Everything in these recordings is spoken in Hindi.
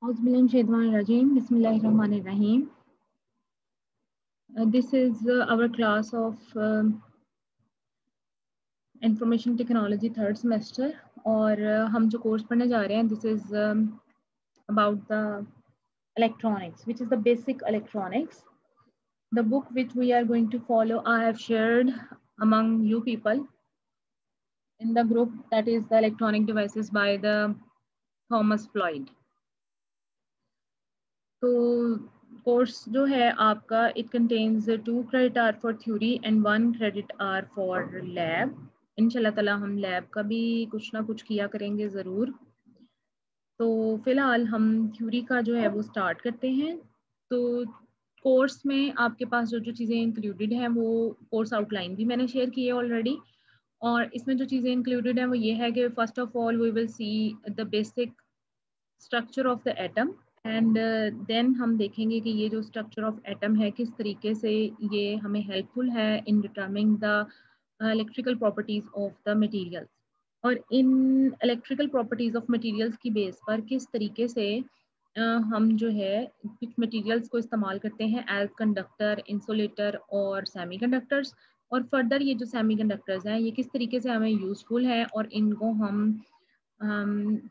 Bismillahirrahmanirrahim. This is our class of Information Technology third semester और हम जो कोर्स पढ़ने जा रहे हैं this is about the electronics, which is the basic electronics. The book which we are going to follow I have shared among you people in the group, that is the Electronic Devices by the Thomas Floyd. तो कोर्स जो है आपका it contains 2 credit hour for theory and 1 credit hour for lab. इंशाल्लाह ताला हम लैब का भी कुछ ना कुछ किया करेंगे ज़रूर। तो फिलहाल हम थ्योरी का जो है वो स्टार्ट करते हैं। तो कोर्स में आपके पास जो जो चीज़ें इंक्लूडेड हैं वो कोर्स आउटलाइन भी मैंने शेयर की है ऑलरेडी, और इसमें जो चीज़ें इंक्लूडेड हैं वो ये है कि first of all we will see the basic structure of the atom and then हम देखेंगे कि ये जो स्ट्रक्चर ऑफ एटम है किस तरीके से ये हमें हेल्पफुल है in determining the electrical properties of the materials, और इन इलेक्ट्रिकल प्रॉपर्टीज ऑफ मटेरियल्स की बेस पर किस तरीके से हम जो है कुछ मटेरियल्स को इस्तेमाल करते हैं एज कंडक्टर, इंसुलेटर और सेमीकंडक्टर्स, और फर्दर ये जो सेमीकंडक्टर्स हैं ये किस तरीके से हमें यूजफुल है और इनको हम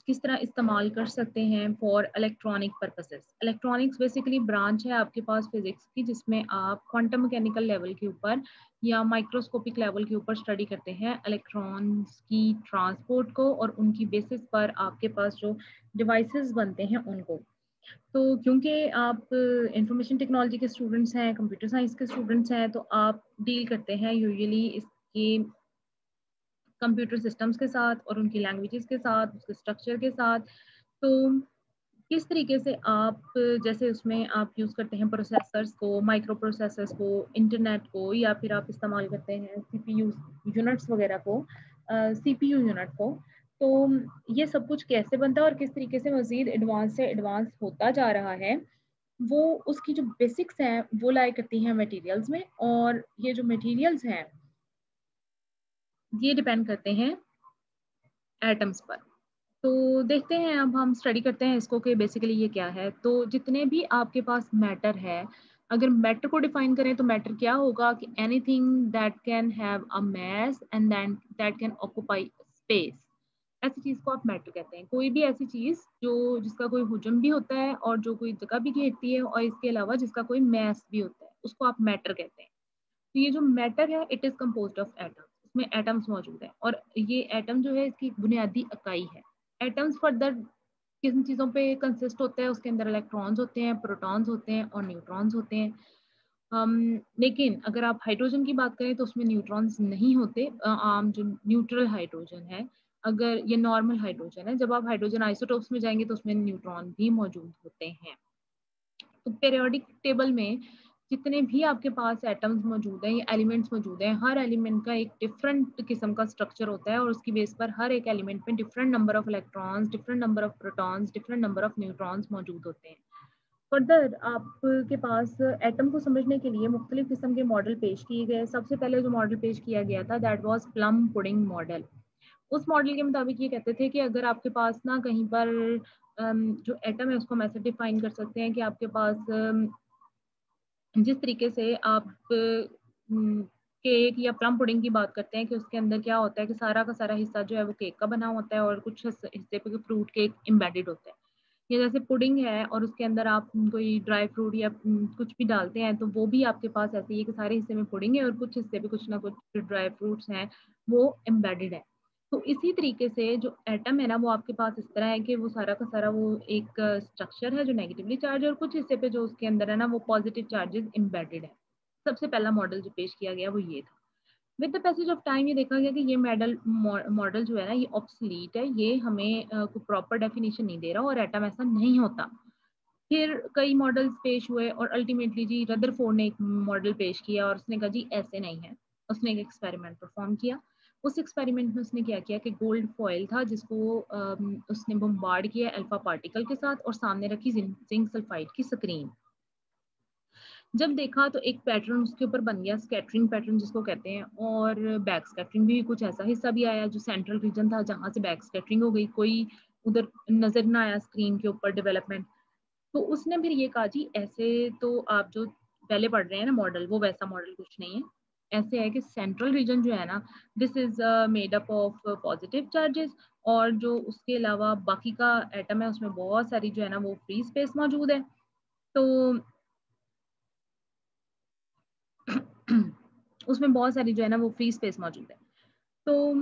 किस तरह इस्तेमाल कर सकते हैं for electronic purposes. Electronics basically branch है आपके पास फिजिक्स की, जिसमें आप क्वांटम मैकेनिकल लेवल के ऊपर या माइक्रोस्कोपिक लेवल के ऊपर स्टडी करते हैं इलेक्ट्रॉन्स की ट्रांसपोर्ट को, और उनकी बेसिस पर आपके पास जो डिवाइसेस बनते हैं उनको। तो क्योंकि आप इंफॉर्मेशन टेक्नोलॉजी के स्टूडेंट्स हैं, कंप्यूटर साइंस के स्टूडेंट्स हैं, तो आप डील करते हैं यूजुअली इसकी कंप्यूटर सिस्टम्स के साथ और उनकी लैंग्वेजेस के साथ, उसके स्ट्रक्चर के साथ। तो किस तरीके से आप जैसे उसमें आप यूज़ करते हैं प्रोसेसर्स को, माइक्रो प्रोसेसर्स को, इंटरनेट को, या फिर आप इस्तेमाल करते हैं सीपीयू यूनिट्स वगैरह को, सीपीयू यूनिट को। तो ये सब कुछ कैसे बनता है और किस तरीके से मज़ीद एडवांस से एडवांस होता जा रहा है, वो उसकी जो बेसिक्स हैं वो लाई करती हैं मटेरियल्स में, और ये जो मटेरियल्स हैं ये डिपेंड करते हैं एटम्स पर। तो देखते हैं, अब हम स्टडी करते हैं इसको कि बेसिकली ये क्या है। तो जितने भी आपके पास मैटर है, अगर मैटर को डिफाइन करें तो मैटर क्या होगा कि anything that can have a mass and then that can occupy space, ऐसी चीज को आप मैटर कहते हैं। कोई भी ऐसी चीज जो जिसका कोई हुजम भी होता है और जो कोई जगह भी घेरती है, और इसके अलावा जिसका कोई मास भी होता है, उसको आप मैटर कहते हैं। तो ये जो मैटर है it is composed of atoms, इसमें एटम्स मौजूद है, और ये एटम जो है इसकी बुनियादी इकाई है। एटम्स फर्दर किन चीज़ों पे कंसिस्ट होता है, उसके अंदर इलेक्ट्रॉन्स होते हैं, प्रोटॉन्स होते हैं और न्यूट्रॉन्स होते हैं। लेकिन अगर आप हाइड्रोजन की बात करें तो उसमें न्यूट्रॉन्स नहीं होते। आम जो न्यूट्रल हाइड्रोजन है, अगर ये नॉर्मल हाइड्रोजन है, जब आप हाइड्रोजन आइसोटोप्स में जाएंगे तो उसमें न्यूट्रॉन भी मौजूद होते हैं। तो पीरियोडिक टेबल में जितने भी आपके पास एटम्स मौजूद हैं, ये एलिमेंट्स मौजूद हैं, हर एलिमेंट का एक डिफरेंट किस्म का स्ट्रक्चर होता है, और उसकी बेस पर हर एक एलिमेंट में different number of electrons, different number of protons, different number of neutrons मौजूद होते हैं। फर्दर आपके पास एटम को समझने के लिए मुख्तलिफ किस्म के मॉडल पेश किए गए। सबसे पहले जो मॉडल पेश किया गया था that was plum pudding model. उस मॉडल के मुताबिक ये कहते थे कि अगर आपके पास ना कहीं पर जो एटम है उसको हम ऐसे डिफाइन कर सकते हैं कि आपके पास जिस तरीके से आप केक या प्लम पुडिंग की बात करते हैं कि उसके अंदर क्या होता है कि सारा का सारा हिस्सा जो है वो केक का बना होता है और कुछ हिस्से पे फ्रूट केक एम्बेडेड होता है। ये जैसे पुडिंग है और उसके अंदर आप कोई ड्राई फ्रूट या कुछ भी डालते हैं, तो वो भी आपके पास ऐसे ही है कि सारे हिस्से में पुडिंग है और कुछ हिस्से पे कुछ ना कुछ ड्राई फ्रूट्स हैं वो एम्बेडेड है। तो इसी तरीके से जो एटम है ना वो आपके पास इस तरह है कि वो सारा का सारा वो एक स्ट्रक्चर है जो नेगेटिवली चार्ज है, और कुछ हिस्से पे जो उसके अंदर है ना वो पॉजिटिव चार्जेस एम्बेडेड है। सबसे पहला मॉडल जो पेश किया गया वो ये था। With the passage of time ये देखा गया कि ये मॉडल जो है ना ये ऑब्सलीट है, ये हमें कोई प्रॉपर डेफिनेशन नहीं दे रहा और एटम ऐसा नहीं होता। फिर कई मॉडल्स पेश हुए और अल्टीमेटली जी रदरफोर्ड ने एक मॉडल पेश किया और उसने कहा जी ऐसे नहीं है। उसने एक एक्सपेरिमेंट परफॉर्म किया। उस एक्सपेरिमेंट में उसने क्या किया कि गोल्ड फॉइल था जिसको उसने बम्बार्ड किया अल्फा पार्टिकल के साथ और सामने रखी जिंक सल्फाइड की स्क्रीन। जब देखा तो एक पैटर्न उसके ऊपर बन गया, स्कैटरिंग पैटर्न जिसको कहते हैं, और बैक स्कैटरिंग भी कुछ ऐसा हिस्सा भी आया जो सेंट्रल रीजन था जहां से बैक स्कैटरिंग हो गई, कोई उधर नजर ना आया स्क्रीन के ऊपर डेवलपमेंट। तो उसने फिर ये कहा जी ऐसे तो आप जो पहले पढ़ रहे हैं ना मॉडल, वो वैसा मॉडल कुछ नहीं है। ऐसे है कि सेंट्रल रीजन जो है ना, this is made up of positive charges, और जो उसके अलावा बाकी का एटम है उसमें बहुत सारी जो है ना वो फ्री स्पेस मौजूद है। तो उसमें बहुत सारी जो है ना वो फ्री स्पेस मौजूद है। तो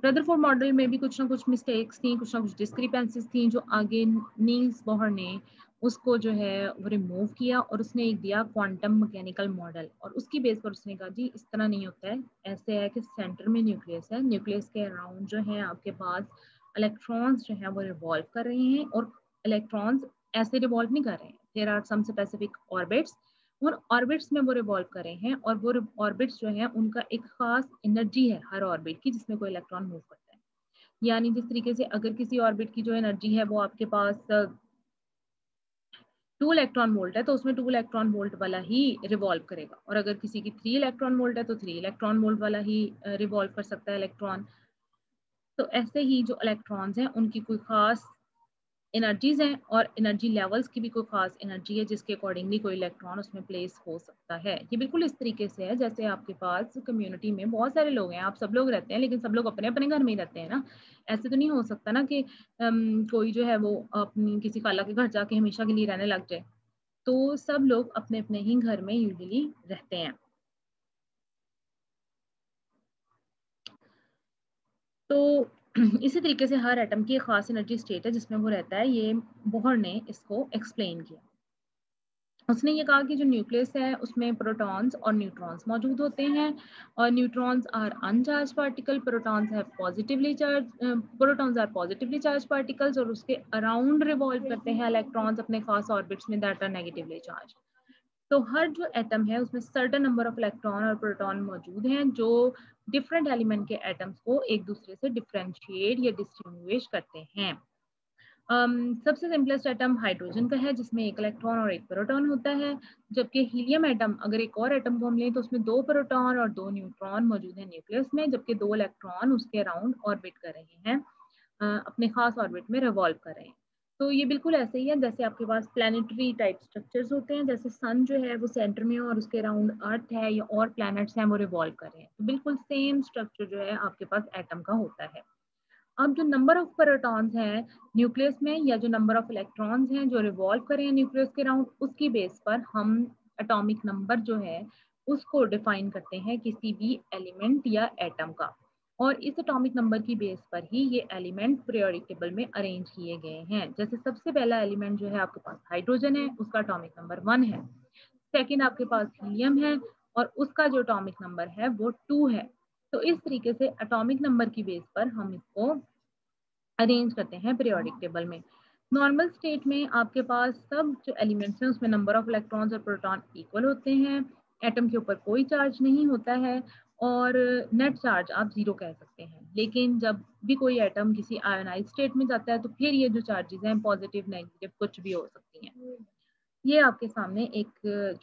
रदरफोर्ड मॉडल में भी कुछ ना कुछ मिस्टेक्स थी, कुछ ना कुछ डिस्क्रिपेंसीज थी, जो आगे नील्स बोहर ने उसको जो है वो रिमूव किया और उसने एक दिया क्वांटम मैकेनिकल मॉडल, और उसकी बेस पर उसने कहा जी इस तरह नहीं होता है, ऐसे है कि सेंटर में न्यूक्लियस है, न्यूक्लियस के अराउंड जो है आपके पास इलेक्ट्रॉन्स जो है वो रिवॉल्व कर रहे हैं, और इलेक्ट्रॉन्स ऐसे रिवॉल्व नहीं कर रहे हैं, there are some specific orbits, उन ऑर्बिट्स में वो रिवॉल्व कर रहे हैं, और वो ऑर्बिट्स जो है उनका एक खास एनर्जी है हर ऑर्बिट की जिसमें कोई इलेक्ट्रॉन मूव करता है। यानी जिस तरीके से अगर किसी ऑर्बिट की जो एनर्जी है वो आपके पास 2 इलेक्ट्रॉन वोल्ट है, तो उसमें 2 इलेक्ट्रॉन वोल्ट वाला ही रिवॉल्व करेगा, और अगर किसी की 3 इलेक्ट्रॉन वोल्ट है तो 3 इलेक्ट्रॉन वोल्ट वाला ही रिवॉल्व कर सकता है इलेक्ट्रॉन। तो ऐसे ही जो इलेक्ट्रॉन्स हैं उनकी कोई खास एनर्जीज हैं, और एनर्जी लेवल्स की भी कोई खास एनर्जी है जिसके अकॉर्डिंगली कोई इलेक्ट्रॉन उसमें प्लेस हो सकता है। ये बिल्कुल इस तरीके से है जैसे आपके पास कम्युनिटी में बहुत सारे लोग हैं, आप सब लोग रहते हैं, लेकिन सब लोग अपने अपने घर में ही रहते हैं ना। ऐसे तो नहीं हो सकता ना कि कोई जो है वो अपनी किसी खाला के घर जाके हमेशा के लिए रहने लग जाए। तो सब लोग अपने अपने ही घर में यूजुअली रहते हैं। तो इसी तरीके से हर एटम की एक खास एनर्जी स्टेट है जिसमें वो रहता है, ये बोहर ने इसको एक्सप्लेन किया। उसने ये कहा कि जो न्यूक्लियस है उसमें प्रोटॉन्स और न्यूट्रॉन्स मौजूद होते हैं, और neutrons are uncharged particle, protons है positively charge, protons are positively charge particles, और उसके अराउंड रिवॉल्व करते हैं इलेक्ट्रॉन्स अपने खास ऑर्बिट्स में दैट आर नेगेटिवली चार्ज। तो हर जो एटम है उसमें सर्टेन नंबर ऑफ इलेक्ट्रॉन और प्रोटॉन मौजूद हैं जो डिफरेंट एलिमेंट के एटम्स को एक दूसरे से डिफरेंशिएट या डिस्टिंग्विश करते हैं। सबसे सिंपलेस्ट एटम हाइड्रोजन का है जिसमें एक इलेक्ट्रॉन और एक प्रोटॉन होता है, जबकि हीलियम एटम, अगर एक और एटम को हम लें तो उसमें 2 प्रोटॉन और 2 न्यूट्रॉन मौजूद हैं न्यूक्लियस में, जबकि 2 इलेक्ट्रॉन उसके अराउंड ऑर्बिट कर रहे हैं, अपने खास ऑर्बिट में रिवॉल्व कर रहे हैं। तो ये बिल्कुल ऐसे ही है जैसे आपके पास प्लानिटरी टाइप स्ट्रक्चर्स होते हैं, जैसे सन जो है वो सेंटर में है और उसके अराउंड अर्थ है या और प्लैनेट्स हैं वो रिवॉल्व कर रहे हैं, तो बिल्कुल सेम स्ट्रक्चर जो है आपके पास एटम का होता है। अब जो नंबर ऑफ प्रोटॉन्स हैं न्यूक्लियस में, या जो नंबर ऑफ इलेक्ट्रॉन्स हैं जो रिवॉल्व कर रहे हैं न्यूक्लियस के अराउंड, उसकी बेस पर हम एटॉमिक नंबर जो है उसको डिफाइन करते हैं किसी भी एलिमेंट या एटम का, और इस एटॉमिक नंबर की बेस पर ही ये एलिमेंट पीरियोडिक टेबल में अरेंज किए गए हैं। जैसे सबसे पहला एलिमेंट जो है आपके पास हाइड्रोजन है, उसका एटॉमिक नंबर 1 है। सेकंड आपके पास हीलियम है और उसका जो एटॉमिक नंबर है वो 2 है। तो इस तरीके से एटॉमिक नंबर की बेस पर हम इसको अरेंज करते हैं पीरियोडिक टेबल में। नॉर्मल स्टेट में आपके पास सब जो एलिमेंट्स हैं उसमें नंबर ऑफ इलेक्ट्रॉन्स और प्रोटॉन इक्वल होते हैं, एटम के ऊपर कोई चार्ज नहीं होता है, और नेट चार्ज आप जीरो कह सकते हैं। लेकिन जब भी कोई एटम किसी आयोनाइज स्टेट में जाता है तो फिर ये जो चार्जेस हैं पॉजिटिव नेगेटिव कुछ भी हो सकती हैं। ये आपके सामने एक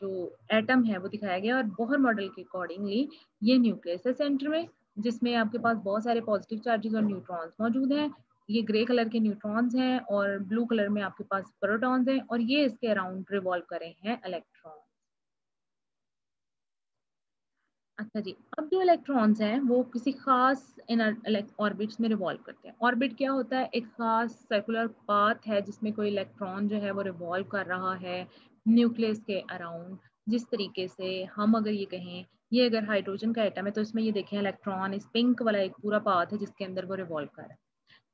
जो एटम है वो दिखाया गया, और बोहर मॉडल के अकॉर्डिंगली ये न्यूक्लियस है सेंटर में, जिसमें आपके पास बहुत सारे पॉजिटिव चार्जेस और न्यूट्रॉन्स मौजूद हैं। ये ग्रे कलर के न्यूट्रॉन्स हैं और ब्लू कलर में आपके पास प्रोटॉन्स हैं, और ये इसके अराउंड रिवॉल्व कर रहे हैं इलेक्ट्रॉन। अच्छा जी, अब जो इलेक्ट्रॉन्स हैं वो किसी खास ऑर्बिट्स में रिवॉल्व करते हैं। ऑर्बिट क्या होता है? एक खास सर्कुलर पाथ है जिसमें कोई इलेक्ट्रॉन जो है वो रिवॉल्व कर रहा है न्यूक्लियस के अराउंड। जिस तरीके से हम अगर ये कहें, ये अगर हाइड्रोजन का एटम है तो इसमें ये देखें इलेक्ट्रॉन इस पिंक वाला एक पूरा पाथ है जिसके अंदर वो रिवॉल्व कर रहा है।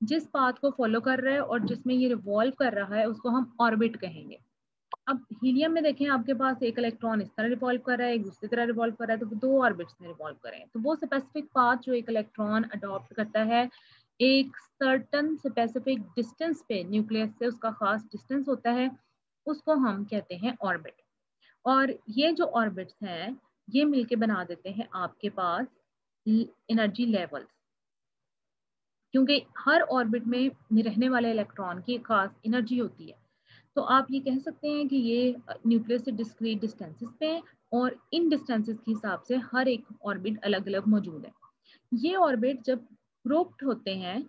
जिस पाथ को फॉलो कर रहा है और जिसमें ये रिवॉल्व कर रहा है उसको हम ऑर्बिट कहेंगे। अब हीलियम में देखें आपके पास एक इलेक्ट्रॉन इस तरह रिवॉल्व कर रहा है, एक दूसरी तरह रिवॉल्व कर रहा है, तो वो 2 ऑर्बिट्स में रिवॉल्व कर रहे हैं। तो वो स्पेसिफिक पाथ जो एक इलेक्ट्रॉन अडॉप्ट करता है एक सर्टन स्पेसिफिक डिस्टेंस पे न्यूक्लियस से, उसका खास डिस्टेंस होता है, उसको हम कहते हैं ऑर्बिट। और ये जो ऑर्बिट्स हैं ये मिलके बना देते हैं आपके पास एनर्जी लेवल्स, क्योंकि हर ऑर्बिट में रहने वाले इलेक्ट्रॉन की एक खास एनर्जी होती है। तो आप ये कह सकते हैं कि ये न्यूक्लियस से डिस्क्रीट डिस्टेंसेस पे हैं, और इन डिस्टेंसेस के हिसाब से हर एक ऑर्बिट अलग अलग मौजूद है। ये ऑर्बिट जब ग्रुप्ड होते हैं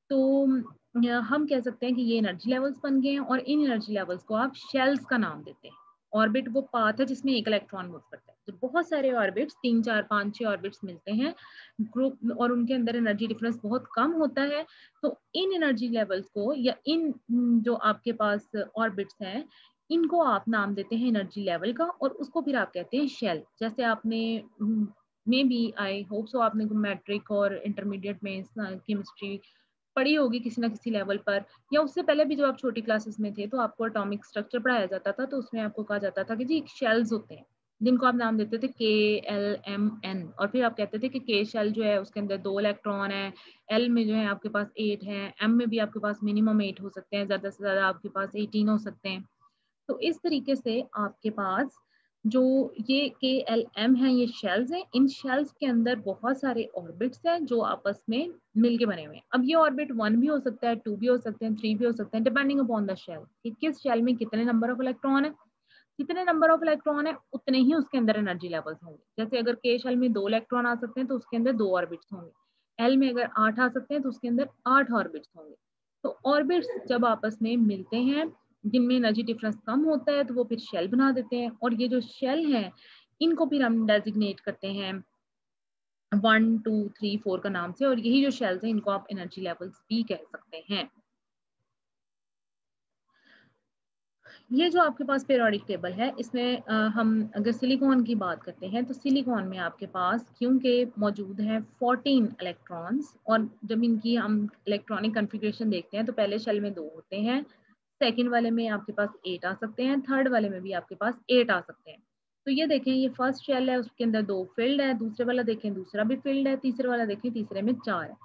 तो हम कह सकते हैं कि ये एनर्जी लेवल्स बन गए हैं और इन एनर्जी लेवल्स को आप शेल्स का नाम देते हैं। ऑर्बिट वो पाथ है जिसमें एक इलेक्ट्रॉन मूव करता है। तो बहुत सारे ऑर्बिट्स 3, 4, 5, 6 ऑर्बिट्स मिलते हैं ग्रुप और उनके अंदर एनर्जी डिफरेंस बहुत कम होता है। तो इन एनर्जी लेवल्स को या इन जो आपके पास ऑर्बिट्स हैं इनको आप नाम देते हैं एनर्जी लेवल का और उसको फिर आप कहते हैं शेल। जैसे आपने may B I hope so आपने मैट्रिक और इंटरमीडिएट में केमिस्ट्री पढ़ी होगी किसी ना किसी लेवल पर, या उससे पहले भी जब आप छोटी क्लासेस में थे तो आपको एटॉमिक स्ट्रक्चर पढ़ाया जाता था, तो उसमें आपको कहा जाता था कि जी शेल्स होते हैं जिनको आप नाम देते थे KLMN, और फिर आप कहते थे कि के शेल जो है उसके अंदर 2 इलेक्ट्रॉन है, एल में जो है आपके पास 8 है, एम में भी आपके पास मिनिमम 8 हो सकते हैं, ज्यादा से ज्यादा आपके पास 18 हो सकते हैं। तो इस तरीके से आपके पास जो ये KLM है ये शेल्स हैं। इन शेल्स के अंदर बहुत सारे ऑर्बिट्स हैं जो आपस में मिलके बने हुए हैं। अब ये ऑर्बिट 1 भी हो सकता है, 2 भी हो सकते हैं, 3 भी हो सकते हैं, डिपेंडिंग अपॉन द शेल कि किस शेल में कितने नंबर ऑफ इलेक्ट्रॉन है। जितने नंबर ऑफ इलेक्ट्रॉन है उतने ही उसके अंदर एनर्जी लेवल्स होंगे। जैसे अगर के शेल में 2 इलेक्ट्रॉन आ सकते हैं तो उसके अंदर 2 ऑर्बिट्स होंगे। एल में अगर 8 आ सकते हैं तो उसके अंदर 8 ऑर्बिट्स होंगे। तो ऑर्बिट्स जब आपस में मिलते हैं जिनमें एनर्जी डिफरेंस कम होता है तो वो फिर शेल बना देते हैं, और ये जो शेल हैं इनको फिर हम डेजिग्नेट करते हैं 1, 2, 3, 4 का नाम से, और यही जो शेल्स हैं इनको आप एनर्जी लेवल्स भी कह सकते हैं। ये जो आपके पास पीरियोडिक टेबल है इसमें हम अगर सिलिकॉन की बात करते हैं तो सिलिकॉन में आपके पास क्योंकि मौजूद हैं 14 इलेक्ट्रॉन्स, और जब इनकी हम इलेक्ट्रॉनिक कन्फिग्रेशन देखते हैं तो पहले शेल में 2 होते हैं, सेकंड वाले में आपके पास 8 आ सकते हैं, थर्ड वाले में भी आपके पास 8 आ सकते हैं। तो ये देखें ये फर्स्ट शेल है उसके अंदर 2 फील्ड है, दूसरे वाला देखें दूसरा भी फील्ड है, तीसरे वाला देखें तीसरे में 4 है।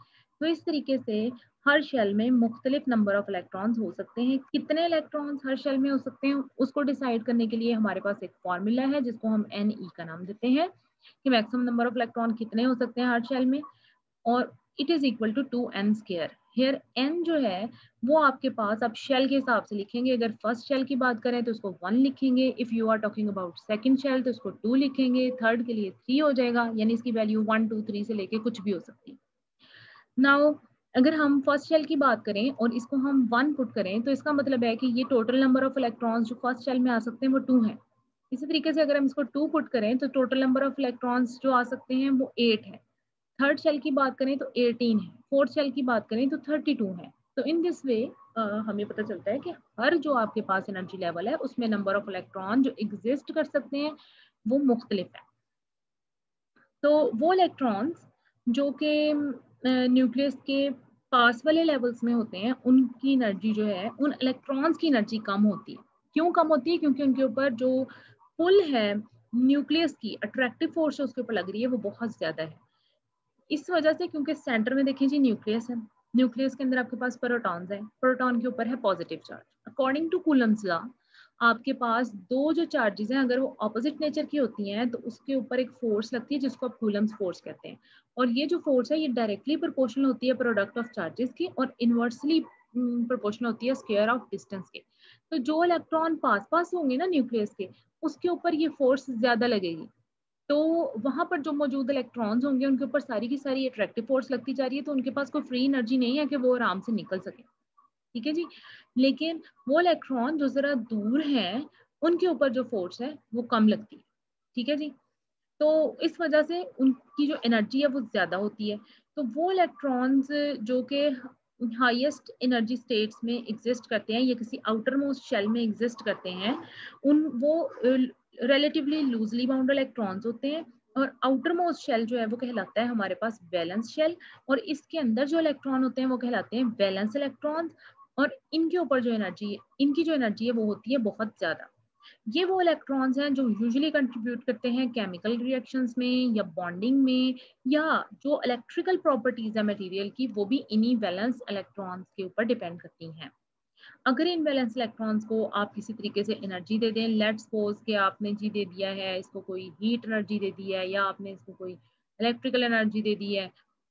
तो इस तरीके से हर शेल में मुख्तलिफ नंबर ऑफ इलेक्ट्रॉन्स हो सकते हैं। कितने इलेक्ट्रॉन्स हर शेल में हो सकते हैं उसको डिसाइड करने के लिए हमारे पास एक फॉर्मूला है जिसको हम NE का नाम देते हैं कि मैक्सिमम नंबर ऑफ इलेक्ट्रॉन कितने हो सकते हैं हर शेल में, और it is equal to 2n square. Here n जो है वो आपके पास आप शेल के हिसाब से लिखेंगे। अगर फर्स्ट शेल की बात करें तो उसको 1 लिखेंगे, if you are talking about second shell तो उसको 2 लिखेंगे, थर्ड के लिए 3 हो जाएगा, यानी इसकी वैल्यू 1, 2, 3 से लेके कुछ भी हो सकती है। नाउ अगर हम फर्स्ट शेल की बात करें और इसको हम 1 पुट करें तो इसका मतलब है कि ये टोटल नंबर ऑफ इलेक्ट्रॉन्स जो फर्स्ट शेल में आ सकते हैं वो 2 है। इसी तरीके से अगर हम इसको 2 पुट करें तो टोटल नंबर ऑफ इलेक्ट्रॉन्स जो आ सकते हैं वो 8 है। थर्ड शेल की बात करें तो 18 है, फोर्थ शेल की बात करें तो 32 है। तो इन दिस वे हमें पता चलता है कि हर जो आपके पास एनर्जी लेवल है उसमें नंबर ऑफ इलेक्ट्रॉन जो एग्जिस्ट कर सकते हैं वो मुख्तलिफ है। तो वो इलेक्ट्रॉन्स जो कि न्यूक्लियस के पास वाले लेवल्स में होते हैं उनकी एनर्जी जो है उन इलेक्ट्रॉन्स की एनर्जी कम होती है। क्यों कम होती है? क्योंकि उनके ऊपर जो पुल है न्यूक्लियस की, अट्रैक्टिव फोर्स उसके ऊपर लग रही है वो बहुत ज्यादा है। इस वजह से क्योंकि सेंटर में देखिए जी न्यूक्लियस है, न्यूक्लियस के अंदर आपके पास प्रोटॉन्स हैं, प्रोटॉन के ऊपर है positive charge. According to Coulomb's law आपके पास दो जो चार्जेस हैं अगर वो ऑपोजिट नेचर की होती हैं तो उसके ऊपर एक फोर्स लगती है जिसको आप कूलम्स फोर्स कहते हैं, और ये जो फोर्स है ये डायरेक्टली प्रोपोर्शनल होती है प्रोडक्ट ऑफ चार्जेस की और इनवर्सली प्रोपोर्शनल होती है स्क्वायर ऑफ डिस्टेंस के। तो जो इलेक्ट्रॉन पास पास होंगे ना न्यूक्लियस के उसके ऊपर ये फोर्स ज्यादा लगेगी, तो वहां पर जो मौजूद इलेक्ट्रॉन्स होंगे उनके ऊपर सारी की सारी अट्रैक्टिव फोर्स लगती जा रही है, तो उनके पास कोई फ्री एनर्जी नहीं है कि वो आराम से निकल सके। ठीक है जी। लेकिन वो इलेक्ट्रॉन जो जरा दूर हैं उनके ऊपर जो फोर्स है वो कम लगती है। ठीक है जी। तो इस वजह से उनकी जो एनर्जी है वो ज्यादा होती है। तो वो इलेक्ट्रॉन्स जो कि हाईएस्ट एनर्जी स्टेट्स में एग्जिस्ट करते हैं या किसी आउटर मोस्ट शेल में एग्जिस्ट करते हैं उन वो रिलेटिवली लूजली बाउंड इलेक्ट्रॉन्स होते हैं, और आउटर मोस्ट शेल जो है वो कहलाता है हमारे पास वैलेंस शेल, और इसके अंदर जो इलेक्ट्रॉन होते हैं वो कहलाते हैं वैलेंस इलेक्ट्रॉन्स, और इनके ऊपर जो एनर्जी है इनकी जो एनर्जी है वो होती है बहुत ज्यादा। ये वो इलेक्ट्रॉन्स हैं जो यूजुअली कंट्रीब्यूट करते हैं केमिकल रिएक्शंस में या बॉन्डिंग में, या जो इलेक्ट्रिकल प्रॉपर्टीज है मटेरियल की वो भी इन्हीं वैलेंस इलेक्ट्रॉन्स के ऊपर डिपेंड करती हैं। अगर इन वैलेंस इलेक्ट्रॉन्स को आप किसी तरीके से एनर्जी दे दें, लेट्स सपोज कि आपने जी दे दिया है इसको कोई हीट एनर्जी दे दी है, या आपने इसको कोई इलेक्ट्रिकल एनर्जी दे दी है,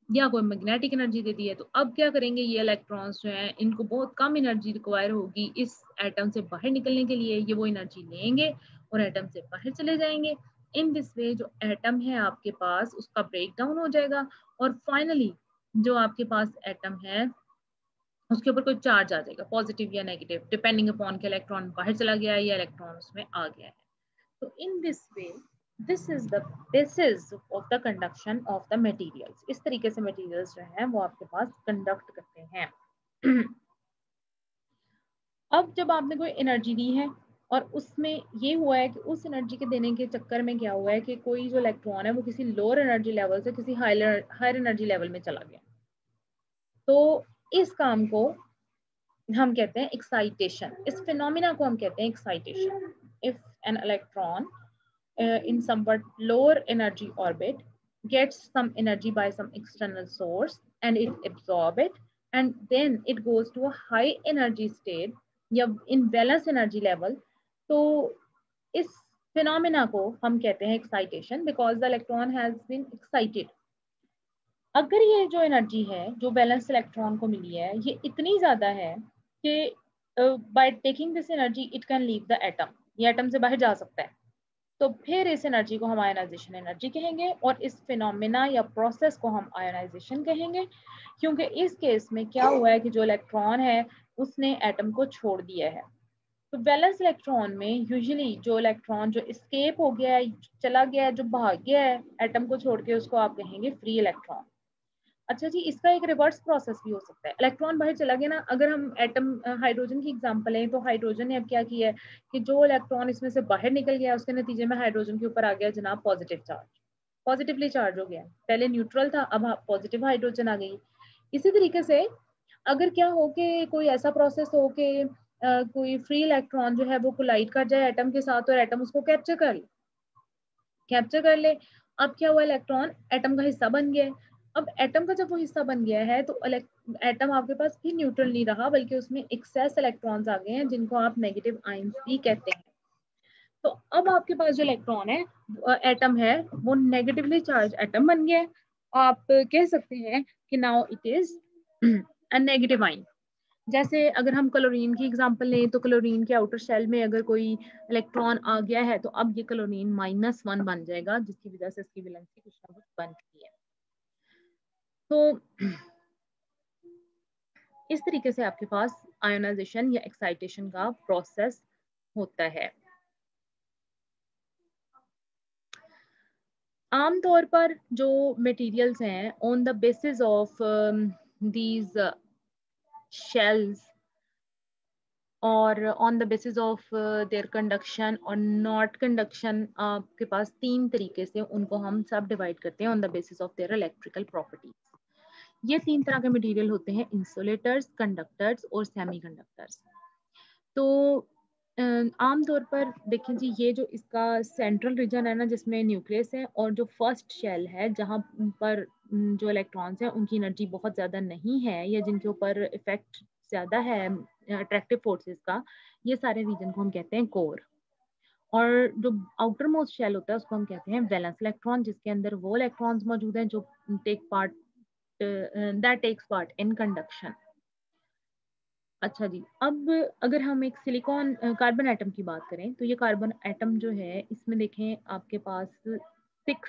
या कोई मैग्नेटिक एनर्जी दे दी है, तो अब क्या करेंगे ये इलेक्ट्रॉन्स जो हैं इनको बहुत कम एनर्जी रिक्वायर होगी इस एटम से बाहर निकलने के लिए, ये वो एनर्जी लेंगे और एटम से बाहर चले जाएंगे। इन दिस वे जो एटम है आपके पास उसका ब्रेक डाउन हो जाएगा, और फाइनली जो आपके पास एटम है उसके ऊपर कोई चार्ज आ जाएगा, पॉजिटिव या नेगेटिव, डिपेंडिंग अपॉन कि इलेक्ट्रॉन बाहर चला गया है या इलेक्ट्रॉन उसमें आ गया है। तो in this way this is the basis of the conduction of the materials. इस तरीके से मटेरियल्स जो हैं वो आपके पास कंडक्ट करते हैं। अब जब आपने कोई एनर्जी दी है और उसमें ये हुआ है कि उस एनर्जी के देने के चक्कर में क्या हुआ है कि कोई जो इलेक्ट्रॉन है वो किसी लोअर एनर्जी लेवल से किसी हायर एनर्जी लेवल में चला गया, तो इस काम को हम कहते हैं एक्साइटेशन। इस फिनोमिना को हम कहते हैं excitation. If an electron in somewhat lower energy orbit gets some energy by some external source and it absorb it and then it goes to a high energy state या in balance energy level, तो इस phenomena को हम कहते हैं excitation because the electron has been excited। अगर ये जो एनर्जी है जो बैलेंस इलेक्ट्रॉन को मिली है ये इतनी ज्यादा है कि by taking this energy it can leave the atom, ये एटम से बाहर जा सकता है, तो फिर इस एनर्जी को हम आयोनाइजेशन एनर्जी कहेंगे और इस फिनोमेना या प्रोसेस को हम आयोनाइजेशन कहेंगे, क्योंकि इस केस में क्या हुआ है कि जो इलेक्ट्रॉन है उसने एटम को छोड़ दिया है। तो बैलेंस इलेक्ट्रॉन में यूजुअली जो इलेक्ट्रॉन जो एस्केप हो गया है, चला गया है, जो भाग गया है एटम को छोड़ के, उसको आप कहेंगे फ्री इलेक्ट्रॉन। अच्छा जी, इसका एक रिवर्स प्रोसेस भी हो सकता है। इलेक्ट्रॉन बाहर चला गया ना, अगर हम एटम हाइड्रोजन की एग्जांपल लें तो हाइड्रोजन ने अब क्या किया है कि जो इलेक्ट्रॉन इसमें से बाहर निकल गया उसके नतीजे में हाइड्रोजन के ऊपर आ गया जनाब पॉजिटिव चार्ज, पॉजिटिवली चार्ज हो गया। पहले न्यूट्रल था, अब पॉजिटिव हाइड्रोजन आ गई। इसी तरीके से अगर क्या हो कि कोई ऐसा प्रोसेस हो कि कोई फ्री इलेक्ट्रॉन जो है वो कोलाइड कर जाए एटम के साथ और एटम उसको कैप्चर कर ले, अब क्या हुआ, इलेक्ट्रॉन एटम का हिस्सा बन गया है। अब एटम का जब वो हिस्सा बन गया है तो एटम आपके पास भी न्यूट्रल नहीं रहा, बल्कि उसमें एक्सेस इलेक्ट्रॉन्स आ गए हैं जिनको आप नेगेटिव आयंस भी कहते हैं। तो अब आपके पास जो इलेक्ट्रॉन है एटम है वो नेगेटिवली चार्ज एटम बन गया है। आप कह सकते हैं कि now it is a negative ion. जैसे अगर हम क्लोरीन की एग्जांपल लें तो क्लोरीन के आउटर शेल में अगर कोई इलेक्ट्रॉन आ गया है तो अब ये क्लोरीन -1 बन जाएगा, जिसकी वजह से इसकी वैलेंसी कुछ ना कुछ बन चुकी है। तो इस तरीके से आपके पास आयोनाइजेशन या एक्साइटेशन का प्रोसेस होता है। आमतौर पर जो मटेरियल्स हैं on the basis of these shells और on the basis of their conduction और नॉट कंडक्शन, आपके पास 3 तरीके से उनको हम सब डिवाइड करते हैं on the basis of there electrical properties. ये 3 तरह के मटेरियल होते हैं, इंसुलेटर्स, कंडक्टर्स और सेमीकंडक्टर्स। तो आमतौर पर देखें जी, ये जो इसका सेंट्रल रीजन है ना जिसमें न्यूक्लियस है और जो फर्स्ट शेल है जहाँ पर जो इलेक्ट्रॉन्स हैं उनकी एनर्जी बहुत ज़्यादा नहीं है या जिनके ऊपर इफेक्ट ज़्यादा है अट्रैक्टिव फोर्सेस का, ये सारे रीजन को हम कहते हैं कोर। और जो आउटर मोस्ट शेल होता है उसको हम कहते हैं वैलेंस इलेक्ट्रॉन, जिसके अंदर वो इलेक्ट्रॉन्स मौजूद हैं जो टेक्स पार्ट इन कंडक्शन। अच्छा जी, अब अगर हम एक सिलिकॉन कार्बन एटम की बात करें तो ये कार्बन एटम जो है इसमें देखें आपके पास 6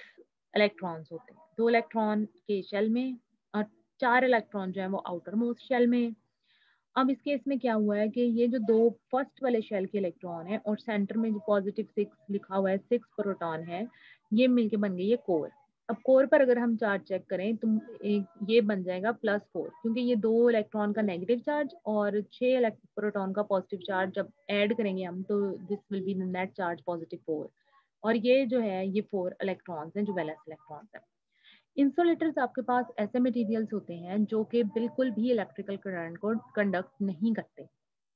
इलेक्ट्रॉन्स होते हैं, 2 इलेक्ट्रॉन के शेल में और 4 इलेक्ट्रॉन जो है वो आउटर मोस्ट शेल में। अब इस केस में क्या हुआ है कि ये जो 2 फर्स्ट वाले शेल के इलेक्ट्रॉन है और सेंटर में जो +6 लिखा हुआ है, 6 प्रोटॉन है, ये मिलके बन गई है कोर। अब कोर पर अगर हम चार्ज चेक करें तो ये बन जाएगा +4, क्योंकि ये 2 इलेक्ट्रॉन का नेगेटिव चार्ज और 6 प्रोटॉन का पॉजिटिव चार्ज जब ऐड करेंगे हम तो this will be net charge +4। और ये जो है ये 4 इलेक्ट्रॉन्स हैं जो वैलेंस इलेक्ट्रॉन्स हैं। इंसुलेटर्स आपके पास ऐसे मटेरियल्स होते हैं जो कि बिल्कुल भी इलेक्ट्रिकल करंट को कंडक्ट नहीं करते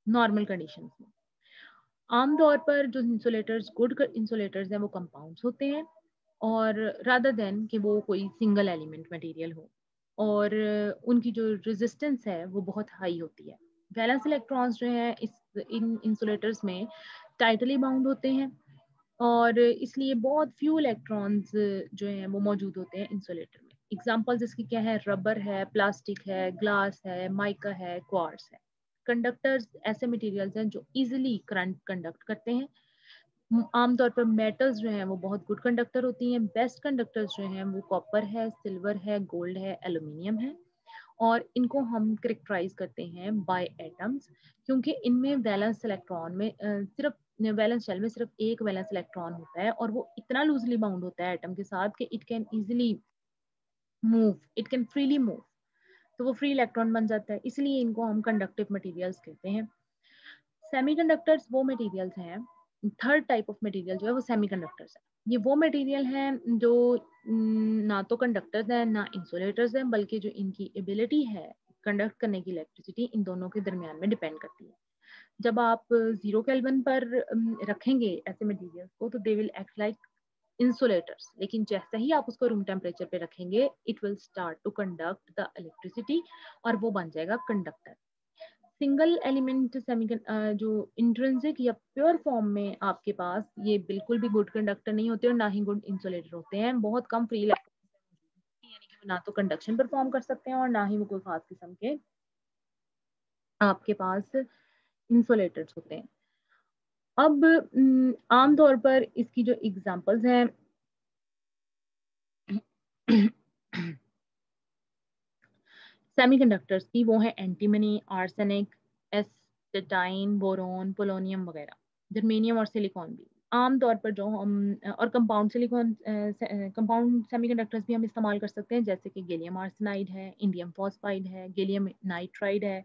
नॉर्मल कंडीशंस में। आमतौर पर जो इंसुलेटर्स गुड इंसुलेटर्स हैं वो कंपाउंड्स होते हैं और रादर देन कि वो कोई सिंगल एलिमेंट मटेरियल हो, और उनकी जो रेजिस्टेंस है वो बहुत हाई होती है। वैलेंस इलेक्ट्रॉन्स जो हैं इन इंसुलेटर्स में टाइटली बाउंड होते हैं और इसलिए बहुत फ्यू इलेक्ट्रॉन्स जो हैं वो मौजूद होते हैं इंसुलेटर में। एग्जांपल्स इसकी क्या है, रबर है, प्लास्टिक है, ग्लास है, माइका है, क्वार्ट्ज है। कंडक्टर्स ऐसे मटेरियल्स हैं जो इजीली करंट कंडक्ट करते हैं। आमतौर पर मेटल्स जो हैं वो बहुत गुड कंडक्टर होती हैं। बेस्ट कंडक्टर्स जो हैं वो कॉपर है, सिल्वर है, गोल्ड है, एल्यूमिनियम है। और इनको हम करेक्टराइज करते हैं बाय एटम्स, क्योंकि इनमें वैलेंस इलेक्ट्रॉन में सिर्फ वैलेंस शेल में सिर्फ एक वैलेंस इलेक्ट्रॉन होता है और वो इतना लूजली बाउंड होता है एटम के साथ कि it can easily move, it can freely move, तो वो फ्री इलेक्ट्रॉन बन जाता है, इसलिए इनको हम कंडक्टिव मटेरियल्स कहते हैं। सेमीकंडक्टर्स वो मटेरियल्स हैं, थर्ड टाइप ऑफ मटेरियल जो है वो सेमीकंडक्टर्स है। ये वो मटेरियल हैं जो ना तो कंडक्टर्स हैं ना इंसुलेटर्स हैं, बल्कि जो इनकी एबिलिटी है कंडक्ट करने की इलेक्ट्रिसिटी इन दोनों के दरमियान में डिपेंड करती है। जब आप 0 केल्विन पर रखेंगे ऐसे मटेरियल्स को तो they will act like insulators, लेकिन जैसे ही आप उसको रूम टेम्परेचर पे रखेंगे it will start to conduct the electricity और वो बन जाएगा कंडक्टर। सिंगल एलिमेंट सेमी जो इंट्रिंसिक या प्योर फॉर्म में आपके पास ये बिल्कुल भी गुड कंडक्टर नहीं होते और ना ही गुड इंसुलेटर होते हैं। बहुत कम फ्री इलेक्ट्रॉन, यानी कि वो ना तो कंडक्शन परफॉर्म कर सकते हैं और ना ही वो कोई खास किस्म के आपके पास इंसुलेटर्स होते हैं। अब आमतौर पर इसकी जो एग्जांपल्स हैं सेमीकंडक्टर्स की, वो है antimony, arsenic, astatine, boron, polonium वगैरह, जर्मेनियम और सिलिकॉन भी। आमतौर पर जो हम और कंपाउंड सिलिकॉन कंपाउंड सेमीकंडक्टर्स भी हम इस्तेमाल कर सकते हैं, जैसे कि गैलियम आर्सेनाइड है, इंडियम फॉस्फाइड है, गैलियम नाइट्राइड है,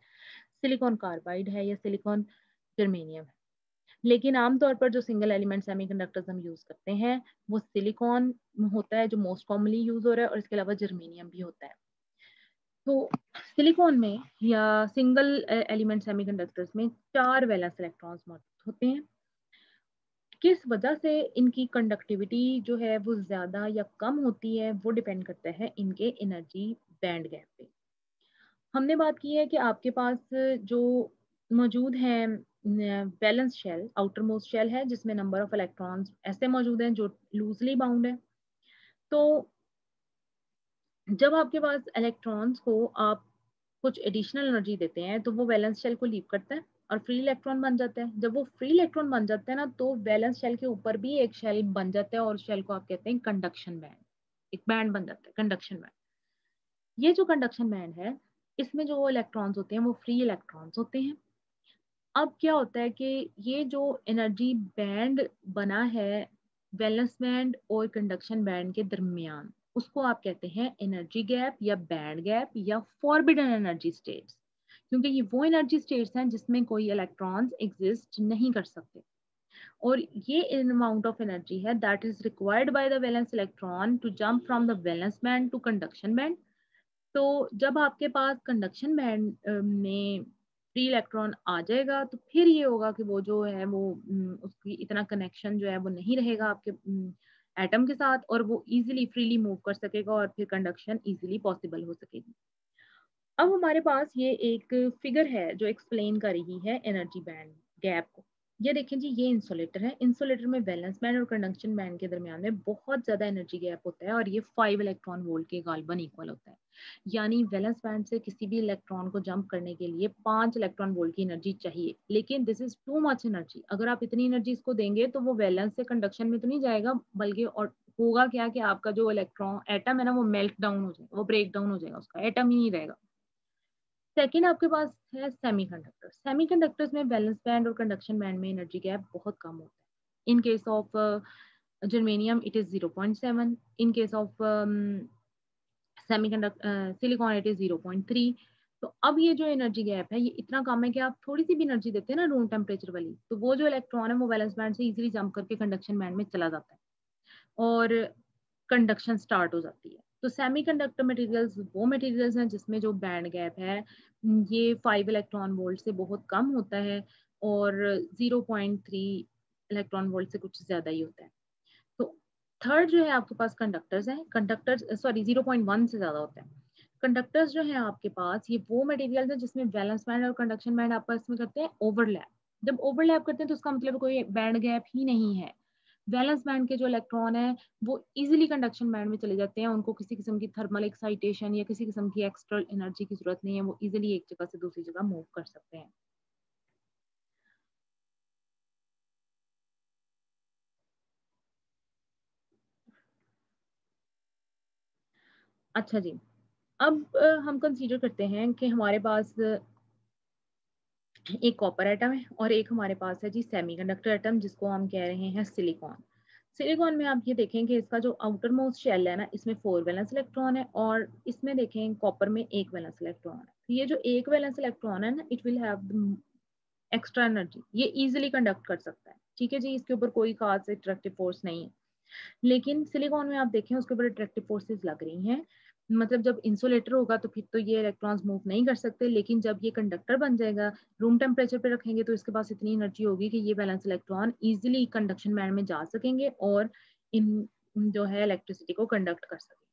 सिलिकॉन कार्बाइड है या सिलिकॉन जर्मेनियम है। लेकिन आमतौर पर जो सिंगल एलिमेंट सेमीकंडक्टर्स हम यूज करते हैं वो सिलिकॉन होता है जो मोस्ट कॉमनली यूज हो रहा है, और इसके अलावा जर्मेनियम भी होता है। तो सिलिकॉन में या सिंगल एलिमेंट सेमीकंडक्टर्स में 4 वैलेंस इलेक्ट्रॉन्स मौजूद होते हैं। किस वजह से इनकी कंडक्टिविटी जो है वो ज्यादा या कम होती है वो डिपेंड करता है इनके एनर्जी बैंड गैप पे। हमने बात की है कि आपके पास जो मौजूद है valence shell, outermost shell है जिसमें नंबर ऑफ इलेक्ट्रॉन्स ऐसे मौजूद हैं जो लूजली बाउंड है। तो जब आपके पास इलेक्ट्रॉन्स को आप कुछ एडिशनल एनर्जी देते हैं तो वो वैलेंस शेल को लीव करता है और फ्री इलेक्ट्रॉन बन जाता है। जब वो फ्री इलेक्ट्रॉन बन जाता है ना तो वैलेंस शेल के ऊपर भी एक शेल बन जाता है और शेल को आप कहते हैं कंडक्शन बैंड। एक बैंड बन जाता है कंडक्शन बैंड। ये जो कंडक्शन बैंड है इसमें जो इलेक्ट्रॉन्स होते हैं वो फ्री इलेक्ट्रॉन्स होते हैं। अब क्या होता है कि ये जो एनर्जी बैंड बना है वैलेंस बैंड और कंडक्शन बैंड के दरमियान, उसको आप कहते हैं एनर्जी गैप या बैंड गैप या फॉरबिडन एनर्जी स्टेट्स, क्योंकि ये वो एनर्जी स्टेट्स हैं जिसमें कोई इलेक्ट्रॉन्स एग्जिस्ट नहीं कर सकते। और ये अमाउंट ऑफ एनर्जी है that is required by the valence electron to jump from the valence band to conduction band. तो जब आपके पास कंडक्शन बैंड में फ्री इलेक्ट्रॉन आ जाएगा तो फिर ये होगा कि वो जो है वो उसकी इतना कनेक्शन जो है वो नहीं रहेगा आपके एटम के साथ और वो इजीली फ्रीली मूव कर सकेगा और फिर कंडक्शन इजीली पॉसिबल हो सकेगी। अब हमारे पास ये एक फिगर है जो एक्सप्लेन कर रही है एनर्जी बैंड गैप को। ये देखें जी, ये इंसुलेटर है। इंसुलेटर में वैलेंस बैंड और कंडक्शन बैंड के दरमियान में बहुत ज्यादा एनर्जी गैप होता है और ये 5 इलेक्ट्रॉन वोल्ट के गालबन इक्वल होता है। यानी वैलेंस बैंड से किसी भी इलेक्ट्रॉन को जंप करने के लिए 5 इलेक्ट्रॉन वोल्ट की एनर्जी चाहिए, लेकिन this is too much energy. अगर आप इतनी एनर्जी इसको देंगे तो वो वैलेंस से कंडक्शन में तो नहीं जाएगा, बल्कि और होगा क्या कि आपका जो इलेक्ट्रॉन एटम है ना वो मेल्ट डाउन हो जाएगा, वो ब्रेक डाउन हो जाएगा, उसका एटम ही नहीं रहेगा। सेकेंड आपके पास है सेमीकंडक्टर। सेमीकंडक्टर्स में वैलेंस बैंड और कंडक्शन बैंड में एनर्जी गैप बहुत कम होता है। इन case of germanium it is 0.7, in case of semiconductor silicon it is 0.3। तो अब ये जो एनर्जी गैप है ये इतना कम है कि आप थोड़ी सी भी एनर्जी देते हैं ना रूम टेम्परेचर वाली, तो वो जो इलेक्ट्रॉन है वो वैलेंस बैंड से इजीली जंप करके कंडक्शन बैंड में चला जाता है और कंडक्शन स्टार्ट हो जाती है। तो सेमीकंडक्टर मटेरियल्स वो मटेरियल्स हैं जिसमें जो बैंड गैप है ये 5 इलेक्ट्रॉन वोल्ट से बहुत कम होता है और 0.3 इलेक्ट्रॉन वोल्ट से कुछ ज्यादा ही होता है। तो थर्ड जो है आपके पास कंडक्टर्स हैं। कंडक्टर्स 0.1 से ज्यादा होता है। कंडक्टर्स जो है आपके पास ये वो मटेरियल्स हैं जिसमें वैलेंस बैंड और कंडक्शन बैंड आपस में करते हैं ओवरलैप। जब ओवरलैप करते हैं तो उसका मतलब कोई बैंड गैप ही नहीं है। वैलेंस बैंड के जो इलेक्ट्रॉन है वो इजीली कंडक्शन बैंड में चले जाते हैं, उनको किसी किस्म की थर्मल एक्साइटेशन या किसी किस्म की एक्स्ट्रा एनर्जी की जरूरत नहीं है, वो इजीली एक जगह से दूसरी जगह मूव कर सकते हैं। अच्छा जी, अब हम कंसीडर करते हैं कि हमारे पास एक कॉपर एटम है और एक हमारे पास है जी सेमीकंडक्टर एटम, जिसको हम कह रहे हैं सिलिकॉन। सिलिकॉन में आप ये देखें कि इसका जो आउटर मोस्ट शेल है ना, इसमें 4 वैलेंस इलेक्ट्रॉन है और इसमें देखें कॉपर में 1 वैलेंस इलेक्ट्रॉन है। तो ये जो 1 वैलेंस इलेक्ट्रॉन है ना, it will have extra energy, ये इजीली कंडक्ट कर सकता है। ठीक है जी, इसके ऊपर कोई खास अट्रैक्टिव फोर्स नहीं है। लेकिन सिलिकॉन में आप देखें उसके ऊपर अट्रैक्टिव फोर्सेस लग रही हैं। मतलब जब इंसुलेटर होगा तो फिर तो ये इलेक्ट्रॉन्स मूव नहीं कर सकते, लेकिन जब ये कंडक्टर बन जाएगा, रूम टेम्परेचर पे रखेंगे तो इसके पास इतनी एनर्जी होगी कि ये valence electron easily conduction band में जा सकेंगे और इन जो है इलेक्ट्रिसिटी को कंडक्ट कर सकेंगे।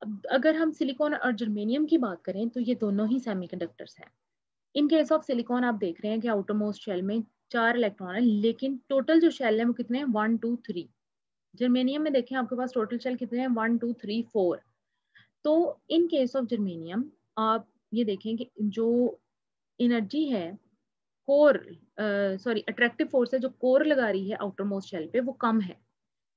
अब अगर हम सिलिकॉन और जर्मेनियम की बात करें तो ये दोनों ही सेमीकंडक्टर्स हैं। इन केस ऑफ सिलिकॉन आप देख रहे हैं कि आउटर मोस्ट शेल में 4 इलेक्ट्रॉन है, लेकिन टोटल जो शेल है वो कितने हैं, 1 2 3। जर्मेनियम में देखें आपके पास टोटल शेल कितने हैं, 1 2 3 4। तो इन केस ऑफ जर्मेनियम आप ये देखें कि जो एनर्जी है कोर, सॉरी अट्रैक्टिव फोर्स है जो कोर लगा रही है आउटर मोस्ट शेल पे, वो कम है।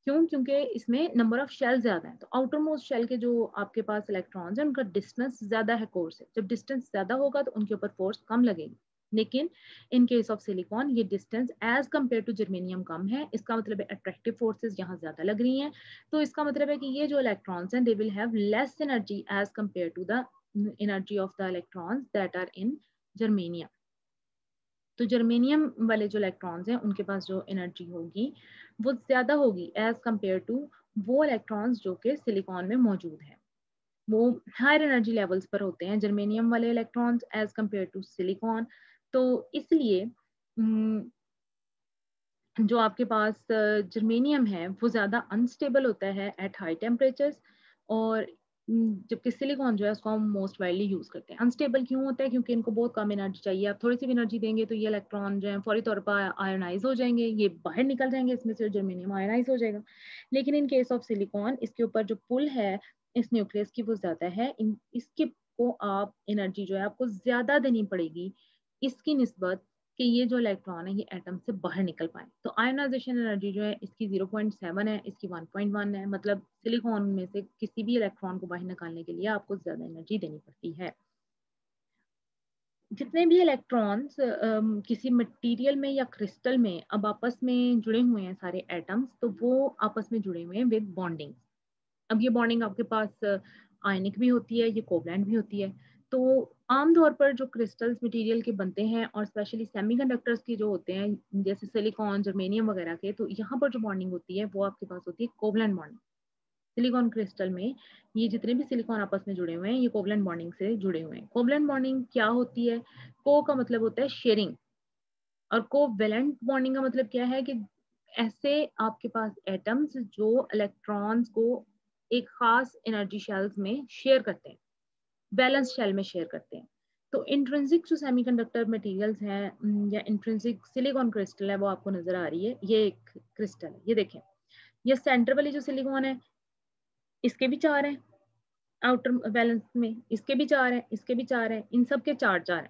क्यों? क्योंकि इसमें नंबर ऑफ शेल ज्यादा है। तो आउटर मोस्ट शेल के जो आपके पास इलेक्ट्रॉन्स हैं उनका डिस्टेंस ज्यादा है कोर से। जब डिस्टेंस ज्यादा होगा तो उनके ऊपर फोर्स कम लगेगी। लेकिन इन केस ऑफ सिलिकॉन ये distance as compare to germanium कम है। इसका मतलब है अट्रैक्टिव फोर्सेस यहाँ ज्यादा लग रही हैं। तो इसका मतलब है कि ये जो इलेक्ट्रॉन्स हैं they will have less energy as compare to the energy of the electrons that are in germanium. तो जर्मेनियम वाले जो इलेक्ट्रॉन्स हैं उनके पास जो एनर्जी होगी वो ज्यादा होगी एज कंपेयर टू वो इलेक्ट्रॉन्स जो कि सिलिकॉन में मौजूद हैं। वो हायर एनर्जी लेवल्स पर होते हैं जर्मेनियम वाले electrons as compare to silicon. तो इसलिए जो आपके पास जर्मेनियम है वो ज़्यादा अनस्टेबल होता है एट हाई टेम्परेचर्स, और जबकि सिलिकॉन जो है उसको हम मोस्ट वाइडली यूज़ करते हैं। अनस्टेबल क्यों होता है? क्योंकि इनको बहुत कम एनर्जी चाहिए। आप थोड़ी सी भी एनर्जी देंगे तो ये इलेक्ट्रॉन जो है फौरी तौर पर आयोनाइज हो जाएंगे, ये बाहर निकल जाएंगे इसमें से, जर्मेनियम आयोनाइज हो जाएगा। लेकिन इन केस ऑफ सिलिकॉन इसके ऊपर जो पुल है इस न्यूक्लियस की वो ज़्यादा है। इसके को आप एनर्जी जो है आपको ज़्यादा देनी पड़ेगी इसकी निस्बत कि ये जो इलेक्ट्रॉन है ये एटम से बाहर निकल पाए। तो आयोनाइजेशन एनर्जी जो है इसकी 0.7 है, इसकी 1.1 है। मतलब सिलिकॉन में से किसी भी इलेक्ट्रॉन को बाहर निकालने के लिए आपको ज्यादा एनर्जी देनी पड़ती है। जितने भी इलेक्ट्रॉन्स किसी मटेरियल में या क्रिस्टल में अब आपस में जुड़े हुए हैं सारे एटम्स, तो वो आपस में जुड़े हुए हैं विद बॉन्डिंग। अब ये बॉन्डिंग आपके पास आयनिक भी होती है, ये कोवलेंट भी होती है। तो आमतौर पर जो क्रिस्टल्स मटेरियल के बनते हैं और स्पेशली सेमीकंडक्टर्स के जो होते हैं जैसे सिलिकॉन जर्मेनियम वगैरह के, तो यहाँ पर जो बॉन्डिंग होती है वो आपके पास होती है कोवलेंट बॉन्डिंग। सिलिकॉन क्रिस्टल में ये जितने भी सिलिकॉन आपस में जुड़े हुए हैं ये कोवलेंट बॉन्डिंग से जुड़े हुए हैं। कोवलेंट बॉन्डिंग क्या होती है? को का मतलब होता है शेयरिंग, और कोवैलेंट बॉन्डिंग का मतलब क्या है कि ऐसे आपके पास एटम्स जो इलेक्ट्रॉन्स को एक खास एनर्जी शेल्स में शेयर करते हैं, बैलेंस शेल में शेयर करते हैं। तो इंट्रिंसिक जो सेमीकंडक्टर मटेरियल्स हैं या इंट्रिंसिक सिलिकॉन क्रिस्टल है वो आपको नजर आ रही है। ये एक क्रिस्टल है, ये देखें। ये सेंटर वाली जो सिलिकॉन है इसके भी 4 हैं आउटर बैलेंस में, इसके भी 4 हैं, इसके भी 4 हैं, इन सब के 4 हैं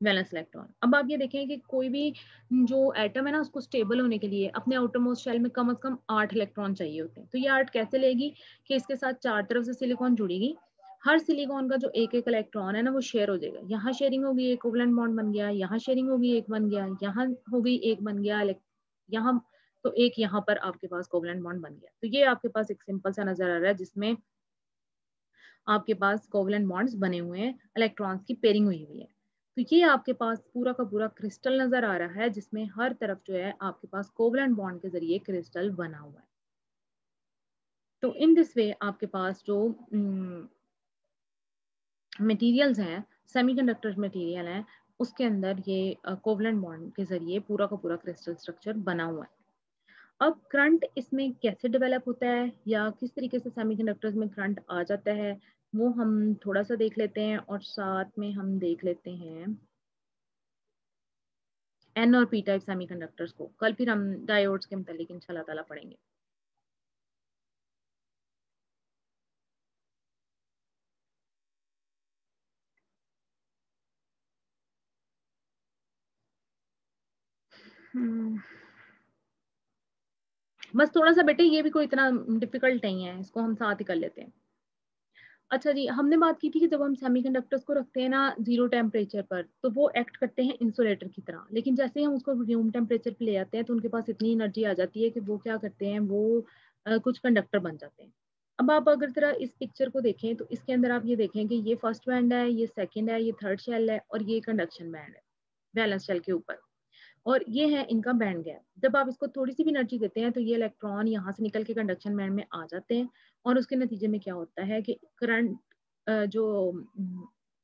वैलेंस इलेक्ट्रॉन। अब आप ये देखें कि कोई भी जो एटम है ना उसको स्टेबल होने के लिए अपने आउटर मोस्ट शेल में कम से कम 8 इलेक्ट्रॉन चाहिए होते हैं। तो ये 8 कैसे लेगी कि इसके साथ 4 तरफ से सिलिकॉन जुड़ेगी। हर सिलिकॉन का जो एक एक इलेक्ट्रॉन है ना वो शेयर हो जाएगा। यहाँ शेयरिंग होगी, एक कोवलेंट बॉन्ड बन गया, यहाँ शेयरिंग होगी, एक बन गया, यहाँ होगी, एक बन गया, यहाँ तो एक यहाँ पर आपके पास कोवलेंट बॉन्ड बन गया। तो ये आपके पास एक सिंपल सा नजर आ रहा है जिसमें आपके पास कोवलेंट बॉन्ड्स बने हुए हैं, इलेक्ट्रॉन्स की पेयरिंग हुई हुई है। तो ये आपके पास पूरा का पूरा क्रिस्टल नजर आ रहा है जिसमें हर तरफ जो है आपके पास कोवलेंट बॉन्ड के जरिए क्रिस्टल बना हुआ है। तो इन दिस वे आपके पास जो मटेरियल्स हैं, सेमीकंडक्टर मटेरियल हैं, उसके अंदर ये कोवलेंट बॉन्ड के जरिए पूरा का पूरा क्रिस्टल स्ट्रक्चर बना हुआ है। अब करंट इसमें कैसे डेवलप होता है या किस तरीके से सेमीकंडक्टर्स में करंट आ जाता है वो हम थोड़ा सा देख लेते हैं, और साथ में हम देख लेते हैं एन और पी टाइप सेमीकंडक्टर्स को। कल फिर हम डायोड्स के मतलब इंशाल्लाह ताला पढ़ेंगे। बस थोड़ा सा बेटे, ये भी कोई इतना डिफिकल्ट नहीं है, इसको हम साथ ही कर लेते हैं। अच्छा जी, हमने बात की थी कि जब हम सेमीकंडक्टर्स को रखते हैं ना ज़ीरो टेम्परेचर पर, तो वो एक्ट करते हैं इंसुलेटर की तरह। लेकिन जैसे ही हम उसको रूम टेम्परेचर पे ले आते हैं, तो उनके पास इतनी एनर्जी आ जाती है कि वो क्या करते हैं, वो कुछ कंडक्टर बन जाते हैं। अब आप अगर ज़रा इस पिक्चर को देखें, तो इसके अंदर आप ये देखें कि ये फर्स्ट बैंड है, ये सेकंड है, ये थर्ड शेल है और ये कंडक्शन बैंड है, वैलेंस शेल के ऊपर। और ये है इनका बैंड गैप। जब आप इसको थोड़ी-सी भी एनर्जी देते हैं, तो ये इलेक्ट्रॉन यहाँ से निकल के कंडक्शन बैंड में आ जाते हैं और उसके नतीजे में क्या होता है कि करंट जो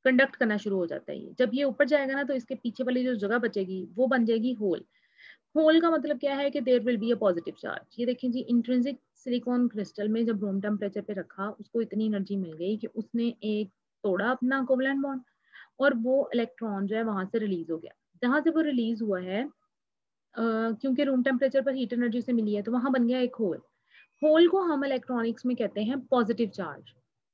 कंडक्ट करना शुरू हो जाता है ये। जब ये ऊपर जाएगा ना, तो इसके पीछे वाली जो जगह बचेगी, वो बन जाएगी होल। होल का मतलब क्या है कि there will be a positive charge. ये देखिए जी, इंट्रिंसिक सिलिकॉन क्रिस्टल में जब रूम टेम्परेचर पे रखा, उसको इतनी एनर्जी मिल गई कि उसने एक तोड़ा अपना कोवलेंट बॉन्ड और वो इलेक्ट्रॉन जो है वहां से रिलीज हो गया। जहां से वो रिलीज हुआ है, क्योंकि रूम टेम्परेचर पर हीट एनर्जी से मिली है, तो वहां बन गया एक होल। होल को हम इलेक्ट्रॉनिक्स में कहते हैं पॉजिटिव चार्ज।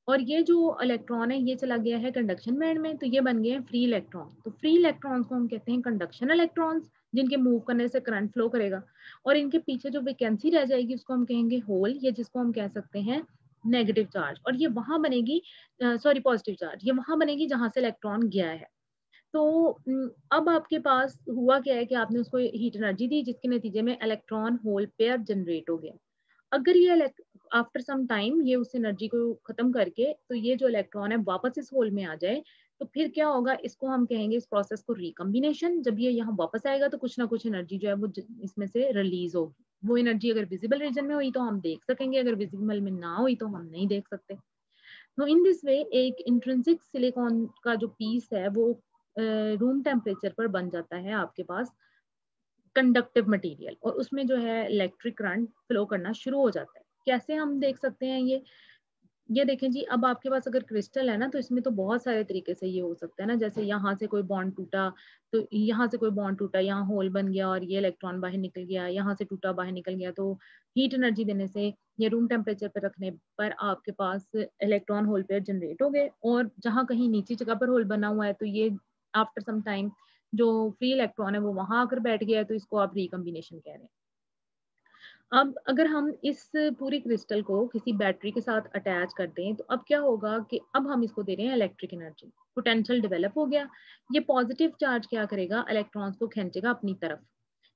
और ये जो इलेक्ट्रॉन है, ये चला गया है कंडक्शन बैंड में, तो ये बन गए हैं फ्री इलेक्ट्रॉन। तो फ्री इलेक्ट्रॉन्स को हम कहते हैं कंडक्शन इलेक्ट्रॉन्स, जिनके मूव करने से करंट फ्लो करेगा। और इनके पीछे जो वैकेंसी रह जाएगी, उसको हम कहेंगे होल, ये जिसको हम कह सकते हैं नेगेटिव चार्ज। और ये वहां बनेगी, सॉरी पॉजिटिव चार्ज, ये वहां बनेगी जहां से इलेक्ट्रॉन गया है। तो अब आपके पास हुआ क्या है कि आपने उसको हीट एनर्जी दी, जिसके नतीजे में इलेक्ट्रॉन होल पेयर जनरेट हो गया। अगर ये आफ्टर सम टाइम ये उस एनर्जी को खत्म करके, तो ये जो इलेक्ट्रॉन है वापस इस होल में आ जाए, तो फिर क्या होगा, इसको हम कहेंगे इस प्रोसेस को रिकम्बिनेशन। जब ये यहाँ वापस आएगा, तो कुछ ना कुछ एनर्जी जो है वो इसमें से रिलीज होगी। वो एनर्जी अगर विजिबल रीजन में हुई तो हम देख सकेंगे, अगर विजिबल में ना हुई तो हम नहीं देख सकते। तो इन दिस वे एक इंट्रिंसिक सिलिकॉन का जो पीस है, वो रूम टेम्परेचर पर बन जाता है आपके पास कंडक्टिव मटेरियल, और उसमें जो है इलेक्ट्रिक करंट फ्लो करना शुरू हो जाता है। कैसे हम देख सकते हैं ये देखें जी, अब आपके पास अगर क्रिस्टल है ना, तो इसमें तो बहुत सारे तरीके से ये हो सकता है ना। जैसे यहाँ से कोई बॉन्ड टूटा, तो यहाँ से कोई बॉन्ड टूटा, यहाँ होल बन गया और ये इलेक्ट्रॉन बाहर निकल गया, यहाँ से टूटा बाहर निकल गया। तो हीट एनर्जी देने से, ये रूम टेम्परेचर पर रखने पर आपके पास इलेक्ट्रॉन होल पेयर जनरेट हो गए। और जहाँ कहीं नीची जगह पर होल बना हुआ है, तो ये आफ्टर सम टाइम जो फ्री इलेक्ट्रॉन है वो वहां आकर बैठ गया है, तो इसको आप रिकम्बिनेशन कह रहे हैं। अब अगर हम इस पूरी क्रिस्टल को किसी बैटरी के साथ अटैच कर दें, तो अब क्या होगा कि अब हम इसको दे रहे हैं इलेक्ट्रिक एनर्जी, पोटेंशियल डेवलप हो गया। ये पॉजिटिव चार्ज क्या करेगा, इलेक्ट्रॉन्स को खींचेगा अपनी तरफ।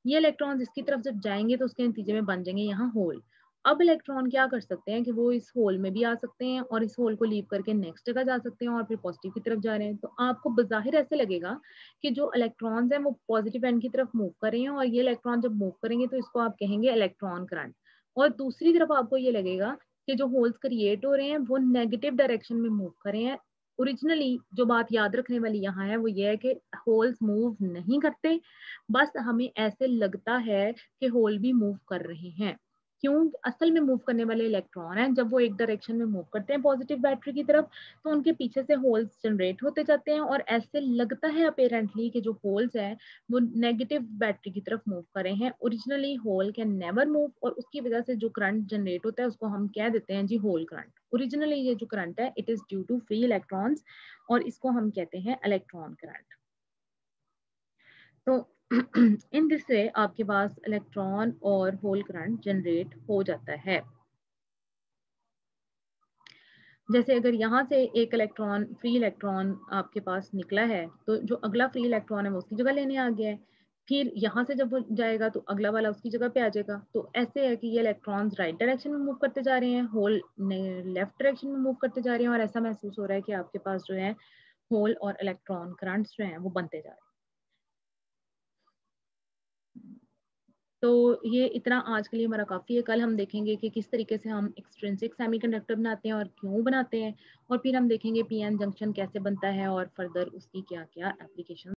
ये इलेक्ट्रॉन्स इसकी तरफ जब जाएंगे, तो उसके नतीजे में बन जाएंगे यहाँ होल। अब इलेक्ट्रॉन क्या कर सकते हैं कि वो इस होल में भी आ सकते हैं और इस होल को लीव करके नेक्स्ट जगह जा सकते हैं और फिर पॉजिटिव की तरफ जा रहे हैं। तो आपको बज़ाहिर ऐसे लगेगा कि जो इलेक्ट्रॉन्स हैं वो पॉजिटिव एंड की तरफ मूव कर रहे हैं, और ये इलेक्ट्रॉन जब मूव करेंगे, तो इसको आप कहेंगे इलेक्ट्रॉन करंट। और दूसरी तरफ आपको ये लगेगा कि जो होल्स क्रिएट हो रहे हैं, वो नेगेटिव डायरेक्शन में मूव कर रहे हैं। ओरिजिनली जो बात याद रखने वाली यहाँ है, वो ये है कि होल्स मूव नहीं करते, बस हमें ऐसे लगता है कि होल भी मूव कर रहे हैं। क्यों? असल में मूव करने वाले इलेक्ट्रॉन हैं, जब वो एक डायरेक्शन में मूव करते हैं पॉजिटिव बैटरी की तरफ, तो उनके पीछे से होल्स जनरेट होते जाते हैं, और ऐसे लगता है अपेरेंटली कि जो होल्स हैं वो नेगेटिव बैटरी की तरफ मूव कर रहे हैं। Originally hole can never move, और उसकी वजह से जो करंट जनरेट होता है, उसको हम कह देते हैं जी होल करंट। ओरिजिनली ये जो करंट है, it is due to free electrons, और इसको हम कहते हैं इलेक्ट्रॉन करंट। तो इन दिस वे आपके पास इलेक्ट्रॉन और होल करंट जनरेट हो जाता है। जैसे अगर यहाँ से एक इलेक्ट्रॉन, फ्री इलेक्ट्रॉन आपके पास निकला है, तो जो अगला फ्री इलेक्ट्रॉन है वो उसकी जगह लेने आ गया है। फिर यहाँ से जब वो जाएगा, तो अगला वाला उसकी जगह पे आ जाएगा। तो ऐसे है कि ये इलेक्ट्रॉन्स राइट डायरेक्शन में मूव करते जा रहे हैं, होल लेफ्ट डायरेक्शन में मूव करते जा रहे हैं, और ऐसा महसूस हो रहा है कि आपके पास जो है होल और इलेक्ट्रॉन करंट्स जो हैं वो बनते जा रहे हैं। तो ये इतना आज के लिए हमारा काफ़ी है। कल हम देखेंगे कि किस तरीके से हम एक्सट्रिंसिक सेमीकंडक्टर बनाते हैं और क्यों बनाते हैं, और फिर हम देखेंगे पीएन जंक्शन कैसे बनता है और फर्दर उसकी क्या क्या एप्लीकेशन